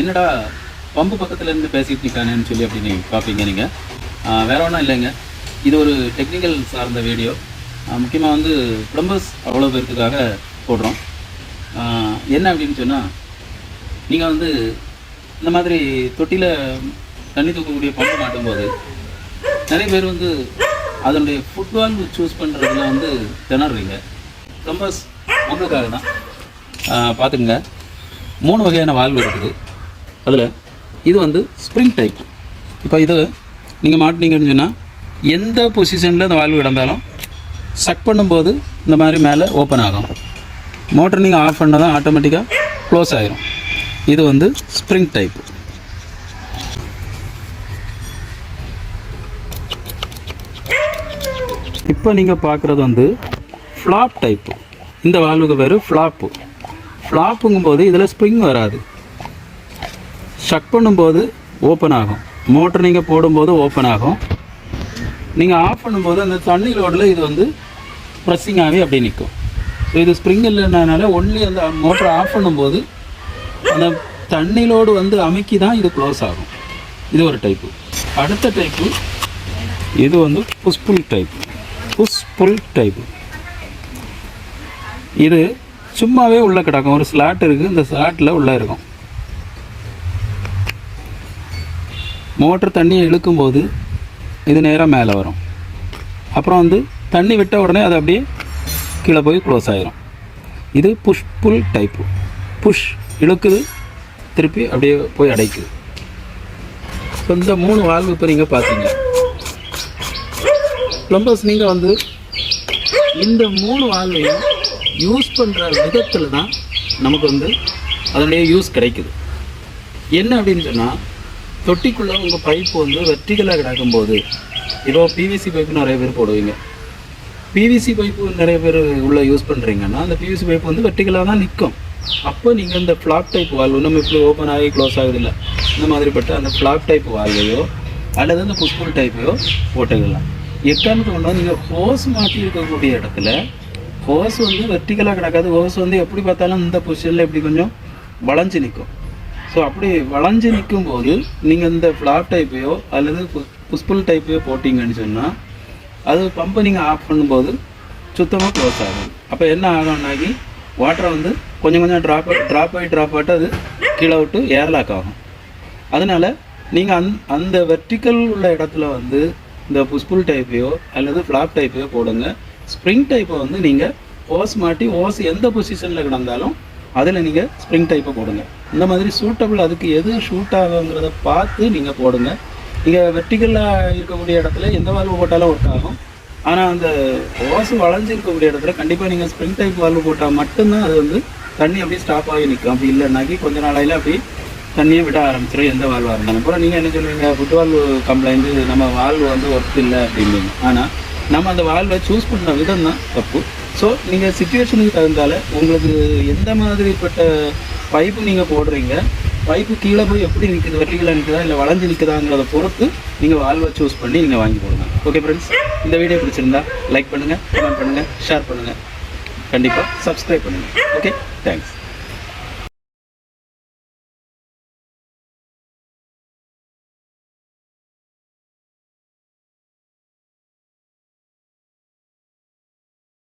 என்னடா பம்பு பக்கத்தில் இருந்து பேசிகிட்டு இருக்கானேன்னு சொல்லி அப்படி நீங்கள் பார்ப்பீங்க. நீங்கள் வேறு ஒன்றும் இல்லைங்க, இது ஒரு டெக்னிக்கல் சார்ந்த வீடியோ. முக்கியமாக வந்து ப்ளம்பர்ஸ் அவ்வளோ பேருக்குக்காக போடுறோம். என்ன அப்படின்னு சொன்னால், நீங்கள் வந்து இந்த மாதிரி தொட்டியில் தண்ணி தூக்கக்கூடிய பம்பு மாட்டும்போது நிறைய பேர் வந்து அதனுடைய ஃபுட்பால் சூஸ் பண்ணுறதுல வந்து திணறீங்க. ப்ளம்பர்ஸ் உங்களுக்காக தான். பார்த்துக்குங்க, 3 வகையான வால்வு இருக்குது. அதில் இது வந்து ஸ்ப்ரிங் டைப். இப்போ இது நீங்கள் மாட்டினீங்கன்னு சொன்னால் எந்த பொசிஷனில் இந்த வால்வு கிடந்தாலும் சக் பண்ணும்போது இந்த மாதிரி மேலே ஓப்பன் ஆகும். மோட்டர் நீங்கள் ஆஃப் பண்ணால் தான் ஆட்டோமேட்டிக்காக க்ளோஸ் ஆகிரும். இது வந்து ஸ்ப்ரிங் டைப். இப்போ நீங்கள் பார்க்குறது வந்து ஃப்ளாப் டைப்பு. இந்த வால்வுக்கு பேர் ஃப்ளாப்பு. ஃப்ளாப்புங்கும்போது இதில் ஸ்ப்ரிங் வராது. ஷக் பண்ணும்போது ஓப்பன் ஆகும். மோட்டர் நீங்கள் போடும்போது ஓப்பன் ஆகும். நீங்கள் ஆஃப் பண்ணும்போது அந்த தண்ணி லோடில் இது வந்து ப்ரெஸ்ஸிங்காகவே அப்படி நிற்கும். ஸோ இது ஸ்ப்ரிங் இல்லைனால ஒன்லி அந்த மோட்டர் ஆஃப் பண்ணும்போது அந்த தண்ணி லோடு வந்து அமுக்கி தான் இது க்ளோஸ் ஆகும். இது ஒரு டைப்பு. அடுத்த டைப்பு இது வந்து புஷ்புல் டைப். புஷ்புல் டைப்பு இது சும்மாவே உள்ளே கிடக்கும். ஒரு ஸ்லாட் இருக்குது, இந்த ஸ்லாட்டில் உள்ளே இருக்கும். மோட்டர் தண்ணியை இழுக்கும்போது இது நேராக மேலே வரும். அப்புறம் வந்து தண்ணி விட்ட உடனே அது அப்படியே கீழே போய் க்ளோஸ் ஆகிரும். இது புஷ் புல் டைப்பு. புஷ் இழுக்குது, திருப்பி அப்படியே போய் அடைக்குது. ஸோ இந்த 3 வால்வு இப்போ நீங்கள் பார்த்தீங்க. ப்ளம்பர்ஸ் நீங்கள் வந்து இந்த 3 வால்வையும் யூஸ் பண்ணுற விதத்தில் தான் நமக்கு வந்து அதனுடைய யூஸ் கிடைக்குது. என்ன அப்படின்னு சொன்னால், தொட்டிக்குள்ளே உங்கள் பைப்பு வந்து வெர்டிகலாக கிடக்கும்போது, இப்போ பிவிசி பைப்பு நிறைய பேர் போடுவீங்க. பிவிசி பைப்பு நிறைய பேர் உள்ளே யூஸ் பண்ணுறீங்கன்னா அந்த பிவிசி பைப்பு வந்து வெர்டிகலாக தான் நிற்கும். அப்போ நீங்கள் இந்த ஃப்ளாப் டைப் வால்வு, நம்ம இப்படி ஓப்பன் ஆகி க்ளோஸ் ஆகுதில்ல, இந்த மாதிரிப்பட்ட அந்த ஃப்ளாப் டைப் வால்வையோ அல்லது அந்த புஷ்புல் டைப்பையோ போட்டுக்கலாம். எக்காரணத்தை கொண்டு நீங்கள் ஹோஸ் மாட்டி இருக்கக்கூடிய இடத்துல ஹோஸ் வந்து வெர்டிகலாக கிடக்காது. ஹோஸ் வந்து எப்படி பார்த்தாலும் இந்த பொசிஷனில் எப்படி கொஞ்சம் வளைஞ்சு நிற்கும். ஸோ அப்படி வளைஞ்சு நிற்கும்போது நீங்கள் இந்த ஃப்ளாப் டைப்பையோ அல்லது புஷ்புல் டைப்பையோ போட்டிங்கன்னு சொன்னால் அது பம்பை நீங்கள் ஆஃப் பண்ணும்போது சுத்தமாக க்ளோஸ் ஆகும். அப்போ என்ன ஆகும்னாக்கி வாட்டரை வந்து கொஞ்சம் கொஞ்சம் ட்ராப் ஆகிட்டு அது கீழே விட்டு ஏர்லாக் ஆகும். அதனால் நீங்கள் அந்த வெர்டிக்கல் உள்ள இடத்துல வந்து இந்த புஷ்புல் டைப்பையோ அல்லது ஃப்ளாப் டைப்பையோ போடுங்க. ஸ்ப்ரிங் டைப்பை வந்து நீங்கள் ஓஸ் மாட்டி ஓஸ் எந்த பொசிஷனில் கிடந்தாலும் அதில் நீங்கள் ஸ்ப்ரிங் டைப்பை போடுங்க. இந்த மாதிரி சூட்டபிள் அதுக்கு எது ஷூட் ஆகுங்கிறத பார்த்து நீங்கள் போடுங்க. நீங்கள் வெர்டிக்கலாக இருக்கக்கூடிய இடத்துல எந்த வால்வு போட்டாலும் ஒர்க் ஆகும். ஆனால் அந்த ஓஸ் வளைஞ்சு இருக்கக்கூடிய இடத்துல கண்டிப்பாக நீங்கள் ஸ்ப்ரிங் டைப் வால்வு போட்டால் மட்டும்தான் அது வந்து தண்ணி அப்படியே ஸ்டாப் ஆகி நிற்கும். அப்படி இல்லைனாக்கி கொஞ்சம் நாளையில் அப்படி தண்ணியை விட ஆரம்பிச்சிடும், எந்த வால்வாக இருந்தாலும். அப்புறம் நீங்கள் என்ன சொல்லுவீங்க, ஃபுட் வால்வு கம்ப்ளைண்ட், நம்ம வால்வு வந்து ஒர்க் இல்லை அப்படிங்க. ஆனால் நம்ம அந்த வால்வை சூஸ் பண்ண விதம் தான் தப்பு. ஸோ நீங்கள் சிச்சுவேஷனுக்கு தகுந்தால உங்களுக்கு எந்த மாதிரிப்பட்ட பைப்பு நீங்கள் போடுறீங்க, பைப்பு கீழே போய் எப்படி நிற்குது, வெர்டிகலாக நிற்குதா இல்லை வளைஞ்சு நிற்குதாங்கிறத பொறுத்து நீங்கள் வால்வை சூஸ் பண்ணி நீங்கள் வாங்கி போடுங்க. ஓகே ஃப்ரெண்ட்ஸ், இந்த வீடியோ பிடிச்சிருந்தா லைக் பண்ணுங்கள், கமெண்ட் பண்ணுங்கள், ஷேர் பண்ணுங்கள், கண்டிப்பாக சப்ஸ்கிரைப் பண்ணுங்கள். Okay, thanks.